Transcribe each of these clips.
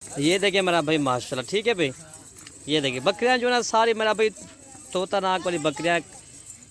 یہ دیکھیں میرا بھائی ماشاءاللہ، ٹھیک ہے بھائی، یہ دیکھیں بکریاں جو ہے نا ساری میرا بھائی طوطا ناک والی بکریاں.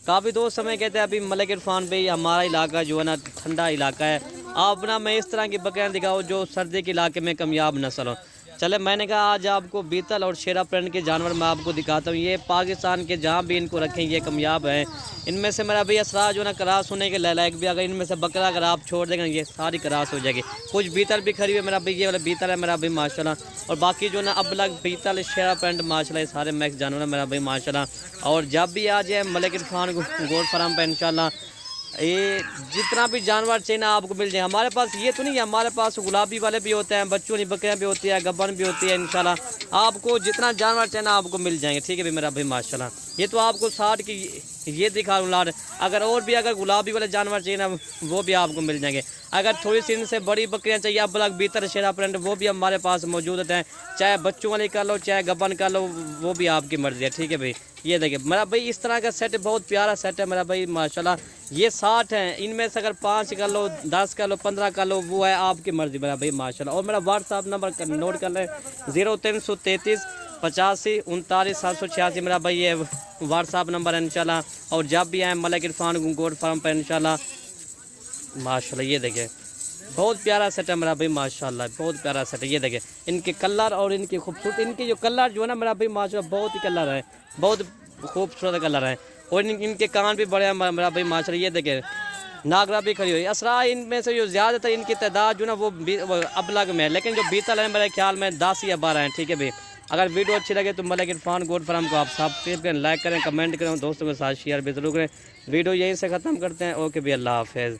کافی دوست سمے کہتے ہیں ابھی ملک عرفان بھائی ہمارا علاقہ جو ہے نا ٹھنڈا علاقہ ہے، آپ نا میں اس طرح کی بکریاں دکھاؤ جو سردی کے علاقے میں کامیاب نسل ہو. چلے میں نے کہا آج آپ کو بیتل اور شیرا پرنٹ کے جانور میں آپ کو دکھاتا ہوں. یہ پاکستان کے جہاں بھی ان کو رکھیں یہ کامیاب ہیں. ان میں سے میرا بھائی اسرار جو ہے نا کراس ہونے کے لائق بھی، اگر ان میں سے بکرا اگر آپ چھوڑ دیں گے یہ ساری کراس ہو جائے گی. کچھ بیتل بھی کھڑی ہوئی میرا بھائی، یہ والا بیتل ہے میرا بھائی ماشاءاللہ. اور باقی جو نا ابلگ بیتل شیرا پرنٹ ماشاءاللہ یہ سارے میکس جانور ہیں میرا بھائی ماشاءاللہ. اور جب بھی آ جائے ملک عرفان گوٹ فارم پہ انشاءاللہ یہ جتنا بھی جانور چاہیے نا آپ کو مل جائے. ہمارے پاس یہ تو نہیں ہے، ہمارے پاس گلابی والے بھی ہوتے ہیں، بچوں والی بکریاں بھی ہوتی ہیں، گبن بھی ہوتی ہے. انشاءاللہ آپ کو جتنا جانور چاہیے نا آپ کو مل جائیں گے. ٹھیک ہے بھائی میرا بھائی ماشاءاللہ. یہ تو آپ کو 60 کی یہ دکھا رہا ہوں. اگر اور بھی اگر گلابی والے جانور چاہیے نا وہ بھی آپ کو مل جائیں گے. اگر تھوڑی سی ان سے بڑی بکریاں چاہیے اب لگ بیتر شیرا پرنٹ وہ بھی ہمارے پاس موجود ہیں، چاہے بچوں والی کر لو چاہے گبن کر لو، وہ بھی آپ کی مرضی ہے. ٹھیک ہے بھائی. یہ دیکھیں میرا بھائی اس طرح کا سیٹ بہت پیارا سیٹ ہے میرا بھائی ماشاءاللہ. یہ 60 ہیں، ان میں سے اگر 5 کر لو 10 کر لو 15 کر لو وہ ہے آپ کی مرضی میرا بھائی ماشاءاللہ. اور میرا واٹس ایپ نمبر نوٹ کر لیں 0333 85 39 786 میرا بھائی یہ واٹس ایپ نمبر ہے انشاءاللہ. اور جب بھی آئیں ملک عرفان گوٹ فارم پر انشاءاللہ ماشاءاللہ. یہ دیکھیں بہت پیارا سیٹ ہے میرا بھائی ماشاءاللہ، بہت پیارا سیٹ ہے. یہ دیکھیں ان کے کلر اور ان کی خوبصورتی، ان کے جو کلر جو ہے نا میرا بھائی ماشاءاللہ بہت ہی کلر ہے، بہت خوبصورت کلر ہے. اور ان کے کان بھی بڑے ہیں میرا بھائی ماشاءاللہ. یہ دیکھیں ناگرا بھی کھڑی ہوئی. اسرا ان میں سے جو زیادہ تر ان کی تعداد جو نا وہ ابلگ میں ہے، لیکن جو بیتل ہے میرے خیال میں 10 یا 12 ہیں. ٹھیک ہے بھائی. اگر ویڈیو اچھی لگے تو ملک عرفان گوٹ فارم کو آپ سبسکرائب کریں، لائک کریں، کمنٹ کریں، دوستوں کے ساتھ شیئر بھی ضرور کریں. ویڈیو یہیں سے ختم کرتے ہیں. اوکے بھائی، اللہ حافظ.